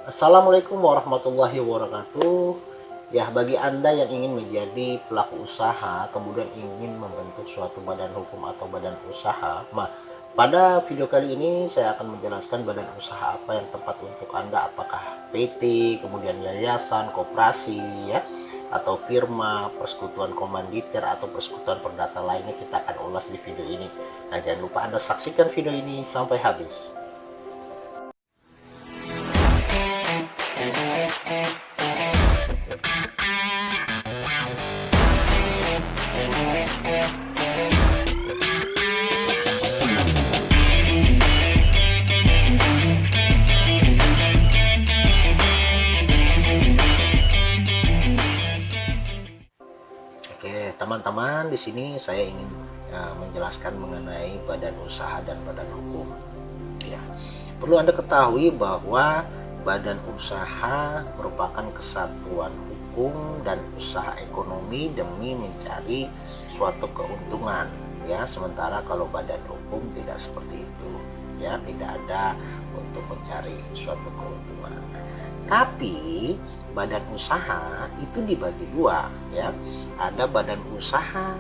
Assalamualaikum warahmatullahi wabarakatuh. Ya, bagi Anda yang ingin menjadi pelaku usaha, kemudian ingin membentuk suatu badan hukum atau badan usaha, pada video kali ini saya akan menjelaskan badan usaha apa yang tepat untuk Anda, apakah PT, kemudian yayasan, koperasi, ya, atau firma, persekutuan komanditer, atau persekutuan perdata lainnya kita akan ulas di video ini. Nah, jangan lupa Anda saksikan video ini sampai habis. Oke, teman-teman, di sini saya ingin menjelaskan mengenai badan usaha dan badan hukum. Ya, perlu Anda ketahui bahwa badan usaha merupakan kesatuan hukum dan usaha ekonomi demi mencari suatu keuntungan. Ya, sementara kalau badan hukum tidak seperti itu. Ya, tidak ada untuk mencari suatu keuntungan. Tapi badan usaha itu dibagi dua, ya. Ada badan usaha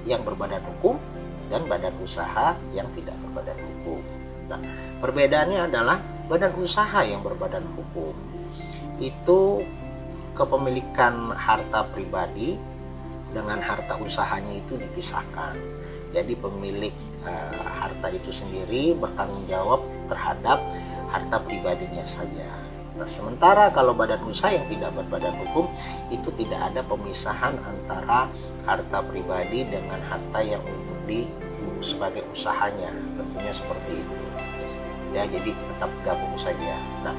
yang berbadan hukum dan badan usaha yang tidak berbadan hukum. Nah, perbedaannya adalah badan usaha yang berbadan hukum itu kepemilikan harta pribadi dengan harta usahanya itu dipisahkan. Jadi pemilik harta itu sendiri bertanggung jawab terhadap harta pribadinya saja. Nah, sementara kalau badan usaha yang tidak berbadan hukum itu tidak ada pemisahan antara harta pribadi dengan harta yang untuk sebagai usahanya, tentunya seperti itu. Ya, jadi tetap gabung saja. Nah,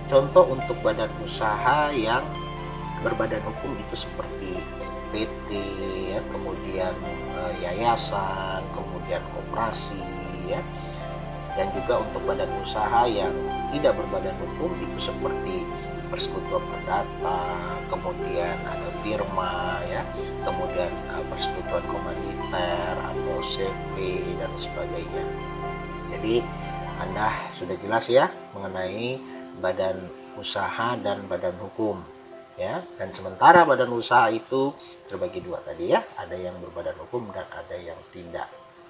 contoh untuk badan usaha yang berbadan hukum itu seperti PT, ya, kemudian yayasan, kemudian koperasi, ya. Dan juga untuk badan usaha yang tidak berbadan hukum itu seperti persekutuan perdata, kemudian ada firma, ya, kemudian persekutuan komanditer atau CV dan sebagainya. Jadi Anda sudah jelas ya mengenai badan usaha dan badan hukum, ya. Dan sementara badan usaha itu terbagi dua tadi, ya, ada yang berbadan hukum dan ada yang tidak.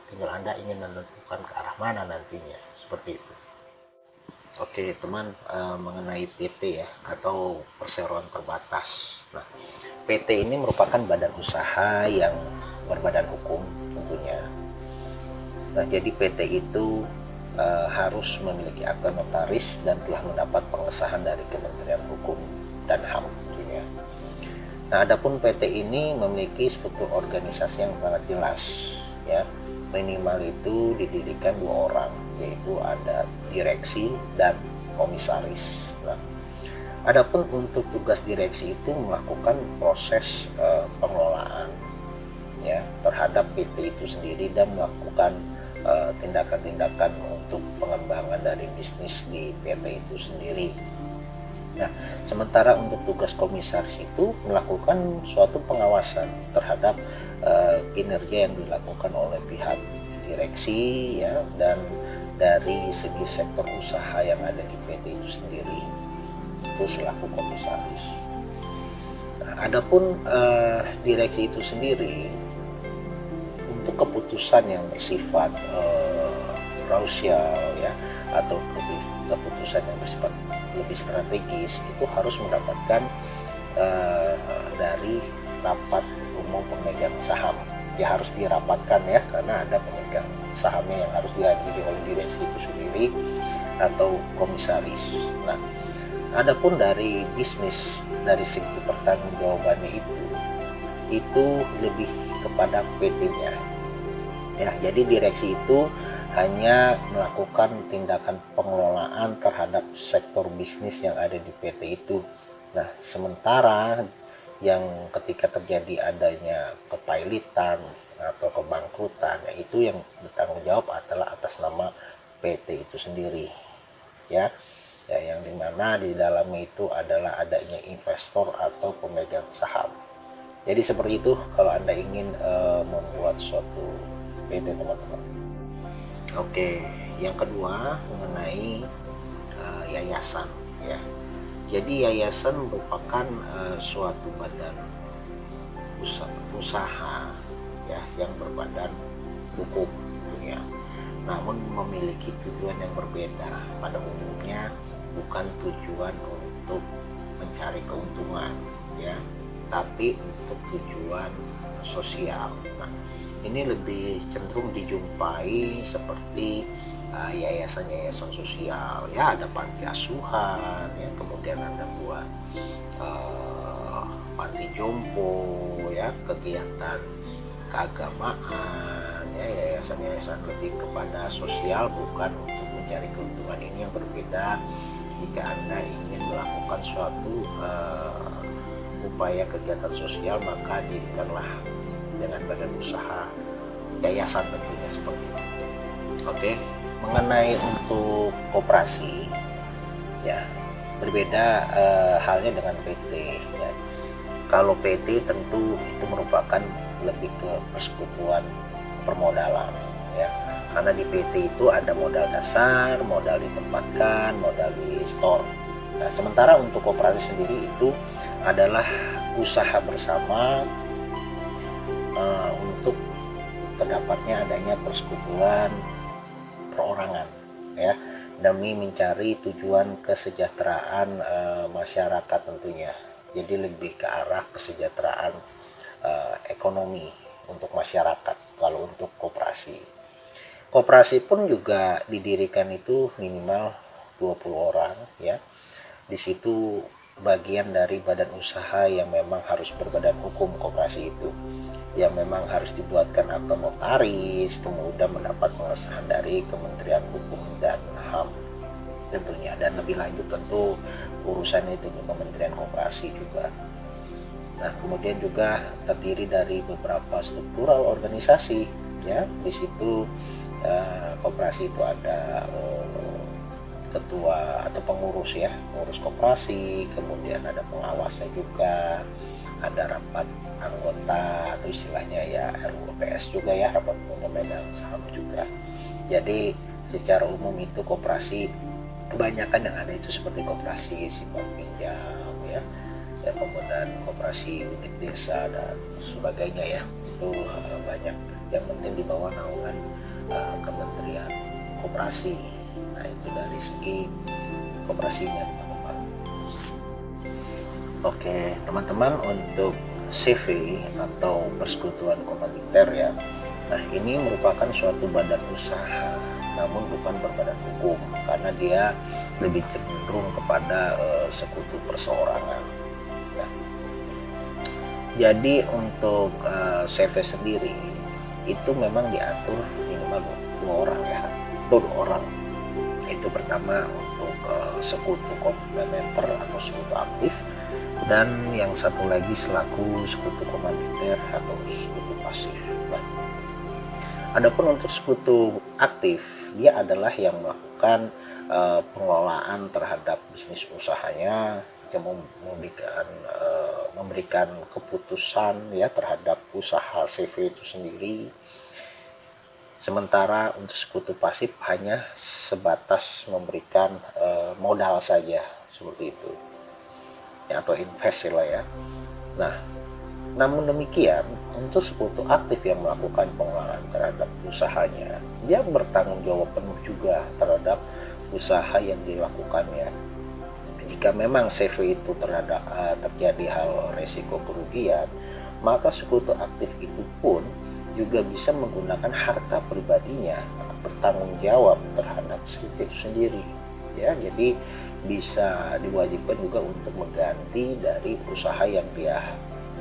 Tinggal Anda ingin menentukan ke arah mana nantinya, seperti itu. Oke teman, mengenai PT, ya, atau perseroan terbatas. Nah, PT ini merupakan badan usaha yang berbadan hukum tentunya. Nah, jadi PT itu harus memiliki akta notaris dan telah mendapat pengesahan dari Kementerian Hukum dan HAM tentunya. Nah, adapun PT ini memiliki struktur organisasi yang sangat jelas, ya. Minimal itu didirikan 2 orang, yaitu ada direksi dan komisaris. Nah, adapun untuk tugas direksi itu melakukan proses pengelolaan, ya, terhadap PT itu sendiri dan melakukan tindakan-tindakan untuk pengembangan dari bisnis di PT itu sendiri. Nah, sementara untuk tugas komisaris itu melakukan suatu pengawasan terhadap kinerja yang dilakukan oleh pihak direksi, ya, dan dari segi sektor usaha yang ada di PT itu sendiri, itu selaku komisaris. Nah, adapun direksi itu sendiri untuk keputusan yang bersifat krusial, ya, atau keputusan yang bersifat lebih strategis itu harus mendapatkan dari rapat umum pemegang saham. Ya, harus dirapatkan, ya, karena ada pemegang sahamnya yang harus dihadiri oleh direksi itu sendiri atau komisaris. Nah, adapun dari bisnis, dari segi pertanggungjawabannya itu lebih kepada PT-nya. Ya, jadi direksi itu hanya melakukan tindakan pengelolaan terhadap sektor bisnis yang ada di PT itu. Nah, sementara yang ketika terjadi adanya kepailitan atau kebangkrutan, itu yang bertanggung jawab adalah atas nama PT itu sendiri, ya. Ya, yang dimana di dalamnya itu adalah adanya investor atau pemegang saham. Jadi seperti itu kalau Anda ingin membuat suatu PT, teman-teman. Oke, yang kedua mengenai yayasan, ya. Jadi yayasan merupakan suatu badan usaha ya yang berbadan hukum ya. Namun memiliki tujuan yang berbeda. Pada umumnya bukan tujuan untuk mencari keuntungan ya, tapi untuk tujuan sosial. Nah, ini lebih cenderung dijumpai seperti yayasan-yayasan sosial ya, ada panti asuhan ya, kemudian ada buat panti jompo ya, kegiatan keagamaan ya, yayasan-yayasan lebih kepada sosial, bukan untuk mencari keuntungan. Ini yang berbeda. Jika Anda ingin melakukan suatu upaya kegiatan sosial, maka dirikanlah dengan badan usaha yayasan tentunya seperti itu. Oke, mengenai untuk koperasi ya, berbeda halnya dengan PT ya. Kalau PT tentu itu merupakan lebih ke persekutuan permodalan ya, karena di PT itu ada modal dasar, modal ditempatkan, modal di store. Nah, sementara untuk koperasi sendiri itu adalah usaha bersama untuk terdapatnya adanya persekutuan perorangan ya, demi mencari tujuan kesejahteraan masyarakat tentunya. Jadi lebih ke arah kesejahteraan ekonomi untuk masyarakat. Kalau untuk koperasi pun juga didirikan itu minimal 20 orang ya. Di situ bagian dari badan usaha yang memang harus berbadan hukum koperasi itu, yang memang harus dibuatkan akta notaris, kemudian mendapat pengesahan dari Kementerian Hukum dan HAM tentunya, dan lebih lanjut tentu urusan itu di Kementerian Koperasi juga. Nah, kemudian juga terdiri dari beberapa struktural organisasi ya. Di situ koperasi itu ada ketua atau pengurus ya, pengurus koperasi, kemudian ada pengawasnya juga, ada rapat anggota atau istilahnya ya RUPS juga ya, rapat pemegang saham juga. Jadi secara umum itu koperasi kebanyakan yang ada itu seperti koperasi simpan pinjam ya, kemudian koperasi unit desa dan sebagainya ya, itu banyak. Yang penting di bawah naungan Kementerian Koperasi. Nah, itu dari segi koperasinya teman-teman. Oke teman-teman, untuk CV atau persekutuan komaniter ya, nah ini merupakan suatu badan usaha namun bukan berbadan hukum, karena dia lebih cenderung kepada sekutu perseorangan ya. Jadi untuk CV sendiri itu memang diatur minimal 2 orang ya, 2 orang. Itu pertama untuk sekutu komplementer atau sekutu aktif, dan yang satu lagi selaku sekutu komaniter atau sekutu pasif. Nah, adapun untuk sekutu aktif, dia adalah yang melakukan pengelolaan terhadap bisnis usahanya, yang memberikan keputusan ya terhadap usaha CV itu sendiri. Sementara untuk sekutu pasif hanya sebatas memberikan modal saja seperti itu ya, atau invest lah ya. Nah, namun demikian untuk sekutu aktif yang melakukan pengelolaan terhadap usahanya, dia bertanggung jawab penuh juga terhadap usaha yang dilakukannya. Jika memang CV itu terjadi hal resiko kerugian, maka sekutu aktif itu pun juga bisa menggunakan harta pribadinya bertanggung jawab terhadap CV itu sendiri ya. Jadi bisa diwajibkan juga untuk mengganti dari usaha yang dia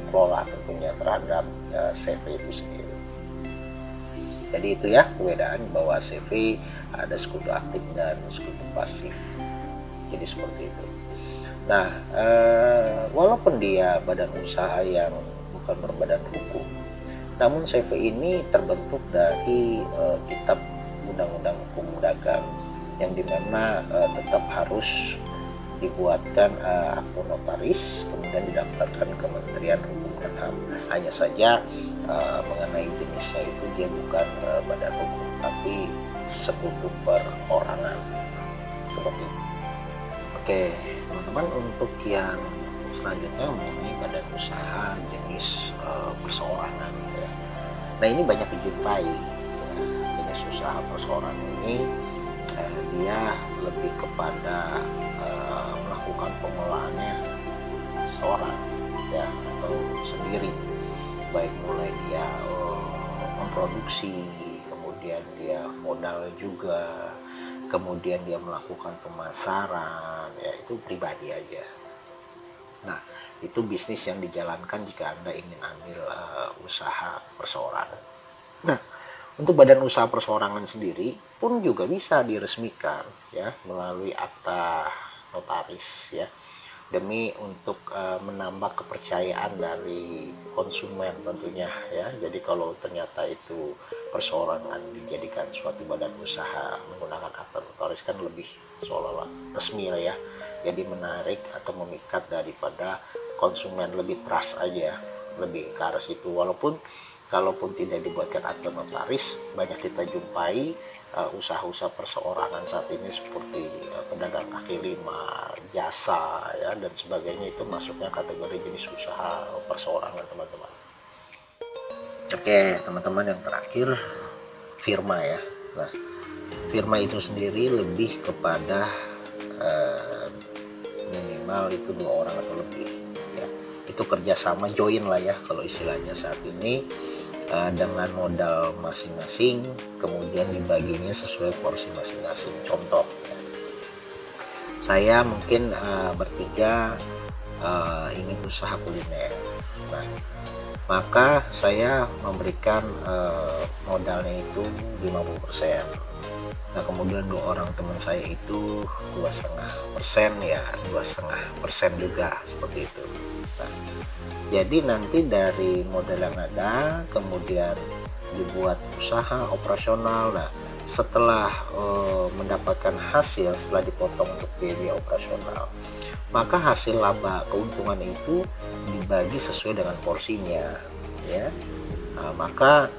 kelola tentunya terhadap CV itu sendiri. Jadi itu ya perbedaan bahwa CV ada sekutu aktif dan sekutu pasif. Jadi seperti itu. Nah, walaupun dia badan usaha yang bukan berbadan hukum, namun CV ini terbentuk dari kitab Undang-Undang Hukum Dagang, yang dimana tetap harus dibuatkan akte notaris, kemudian didaftarkan Kementerian Hukum dan HAM. Hanya saja mengenai jenisnya itu dia bukan badan hukum, tapi sekutu perorangan seperti itu. Oke, teman-teman, untuk yang selanjutnya mengenai badan usaha jenis perseorangan ya. Nah, ini banyak dijumpai ya, jenis usaha perseorangan ini dia lebih kepada melakukan pengelolaannya seorang ya, atau sendiri, baik mulai dia memproduksi, kemudian dia modal juga, kemudian dia melakukan pemasaran ya, itu pribadi aja. Nah, itu bisnis yang dijalankan jika Anda ingin ambil usaha perseorangan. Nah, untuk badan usaha perseorangan sendiri pun juga bisa diresmikan ya melalui akta notaris ya, demi untuk menambah kepercayaan dari konsumen tentunya ya. Jadi kalau ternyata itu perseorangan dijadikan suatu badan usaha menggunakan akta notaris, kan lebih seolah-olah resmi lah ya, jadi menarik atau memikat daripada konsumen, lebih trust aja, lebih ke arah situ. Walaupun kalaupun tidak dibuatkan akta notaris, banyak kita jumpai usaha-usaha perseorangan saat ini seperti pedagang kaki lima, jasa ya, dan sebagainya, itu masuknya kategori jenis usaha perseorangan, teman-teman. Oke, teman-teman, yang terakhir firma ya. Nah, firma itu sendiri lebih kepada minimal itu 2 orang atau lebih ya. Itu kerjasama, join lah ya kalau istilahnya saat ini, dengan modal masing-masing, kemudian dibaginya sesuai porsi masing-masing. Contoh ya, saya mungkin bertiga ingin usaha kuliner. Nah, maka saya memberikan modalnya itu 50%. Nah, kemudian 2 orang teman saya itu 2,5% ya, 2,5% juga, seperti itu. Nah, jadi nanti dari modal yang ada kemudian dibuat usaha operasional. Nah, setelah mendapatkan hasil, setelah dipotong untuk biaya operasional, maka hasil laba keuntungan itu dibagi sesuai dengan porsinya ya. Nah, maka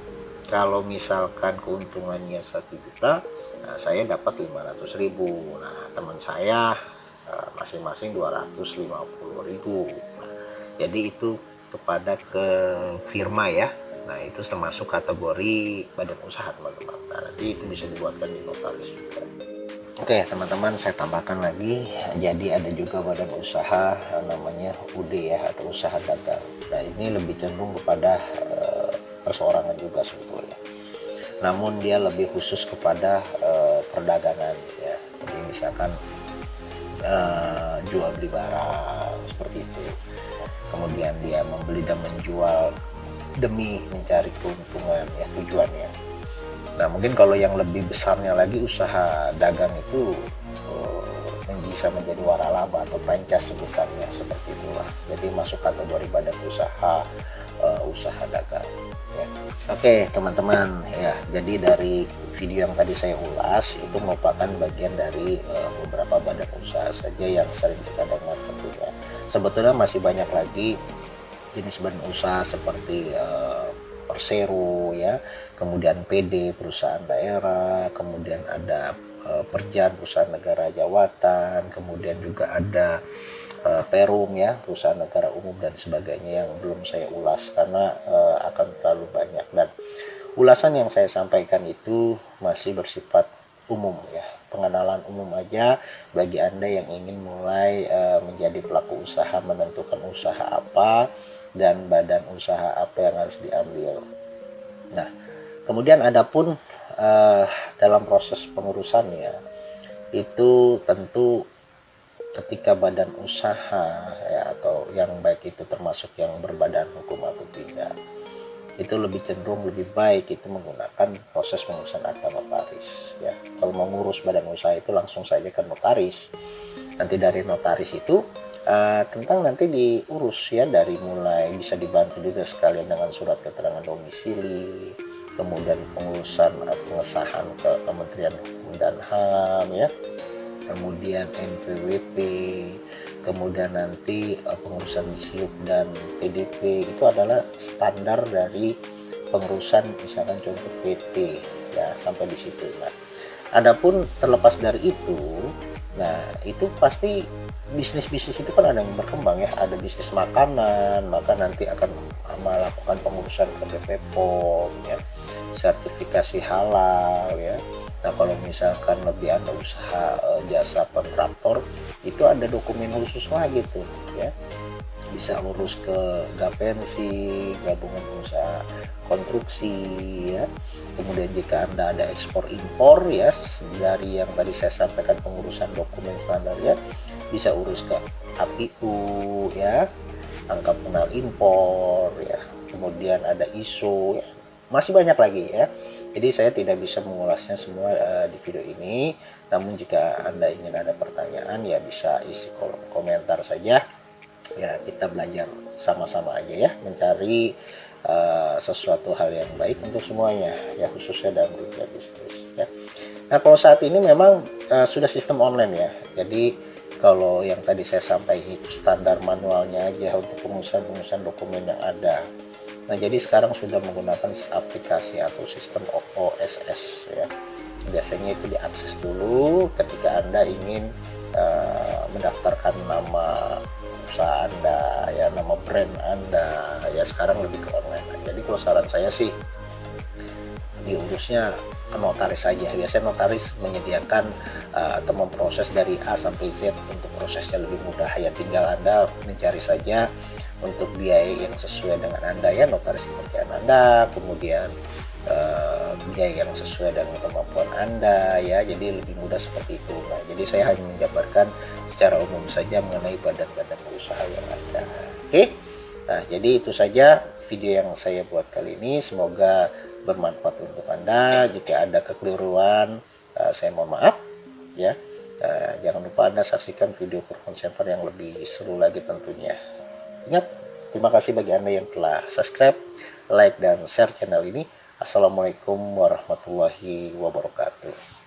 kalau misalkan keuntungannya 1 juta, nah, saya dapat 500.000. Nah, teman saya masing-masing 250.000. Nah, jadi itu kepada ke firma ya. Nah, itu termasuk kategori badan usaha, teman-teman. Nah, nanti itu bisa dibuatkan di notaris juga. Oke, teman-teman, saya tambahkan lagi, jadi ada juga badan usaha namanya UD ya, atau usaha dagang. Nah, ini lebih cenderung kepada perseorangan juga sebetulnya, namun dia lebih khusus kepada perdagangan ya. Jadi misalkan jual beli barang seperti itu, kemudian dia membeli dan menjual demi mencari keuntungan ya, tujuannya. Nah, mungkin kalau yang lebih besarnya lagi, usaha dagang itu bisa menjadi waralaba atau franchise sebutannya, seperti itulah. Jadi masuk kategori badan usaha usaha dagang ya. Oke, teman-teman ya, jadi dari video yang tadi saya ulas itu merupakan bagian dari beberapa badan usaha saja yang sering kita dengar tentunya. Sebetulnya masih banyak lagi jenis badan usaha seperti Persero ya, kemudian PD perusahaan daerah, kemudian ada Perjan perusahaan negara jawatan, kemudian juga ada Perum ya, perusahaan negara umum, dan sebagainya yang belum saya ulas karena akan terlalu banyak, dan ulasan yang saya sampaikan itu masih bersifat umum ya, pengenalan umum aja bagi Anda yang ingin mulai menjadi pelaku usaha, menentukan usaha apa dan badan usaha apa yang harus diambil. Nah, kemudian adapun dalam proses pengurusannya itu tentu ketika badan usaha ya, atau yang baik itu termasuk yang berbadan hukum atau tidak, itu lebih cenderung lebih baik itu menggunakan proses pengurusan akta notaris ya. Kalau mau ngurus badan usaha itu langsung saja ke notaris. Nanti dari notaris itu tentang nanti diurus ya, dari mulai bisa dibantu juga sekalian dengan surat keterangan domisili, kemudian pengurusan pengesahan ke Kementerian Hukum dan HAM ya, kemudian NPWP, kemudian nanti pengurusan SIUP dan PDP. Itu adalah standar dari pengurusan misalkan contoh PT ya, sampai di situ. Nah, adapun terlepas dari itu Nah, itu pasti bisnis-bisnis itu kan ada yang berkembang ya, ada bisnis makanan, maka nanti akan melakukan pengurusan ke BPOM ya, sertifikasi halal ya. Nah, kalau misalkan lebih ada usaha jasa kontraktor, itu ada dokumen khusus lagi tuh ya, bisa urus ke Gapensi, gabungan usaha konstruksi ya. Kemudian jika Anda ada ekspor impor ya, dari yang tadi saya sampaikan pengurusan dokumen standar ya, bisa urus ke APU ya, angka penal impor ya. Kemudian ada ISO ya. Masih banyak lagi ya. Jadi saya tidak bisa mengulasnya semua di video ini. Namun jika Anda ingin ada pertanyaan ya bisa isi kolom komentar saja. Ya kita belajar sama-sama aja ya, mencari sesuatu hal yang baik untuk semuanya ya, khususnya dalam dunia bisnis ya. Nah kalau saat ini memang sudah sistem online ya, jadi kalau yang tadi saya sampaikan itu standar manualnya aja untuk pengurusan dokumen yang ada. Nah jadi sekarang sudah menggunakan aplikasi atau sistem OSS ya. Biasanya itu diakses dulu ketika Anda ingin mendaftarkan nama usaha Anda ya, nama brand Anda ya, sekarang lebih ke online. Jadi kalau saran saya sih diurusnya ke notaris saja. Biasanya notaris menyediakan atau memproses dari A sampai Z untuk prosesnya lebih mudah ya, tinggal Anda mencari saja untuk biaya yang sesuai dengan Anda ya, notaris pekerjaan Anda, kemudian biaya yang sesuai dengan kemampuan Anda ya, jadi lebih mudah seperti itu. Nah, jadi saya hanya menjabarkan secara umum saja mengenai badan-badan usaha yang ada. Oke, nah jadi itu saja video yang saya buat kali ini, semoga bermanfaat untuk Anda. Jika ada kekeliruan saya mohon maaf ya. Jangan lupa Anda saksikan video performance center yang lebih seru lagi tentunya. Ingat, terima kasih bagi Anda yang telah subscribe, like, dan share channel ini. Assalamualaikum warahmatullahi wabarakatuh.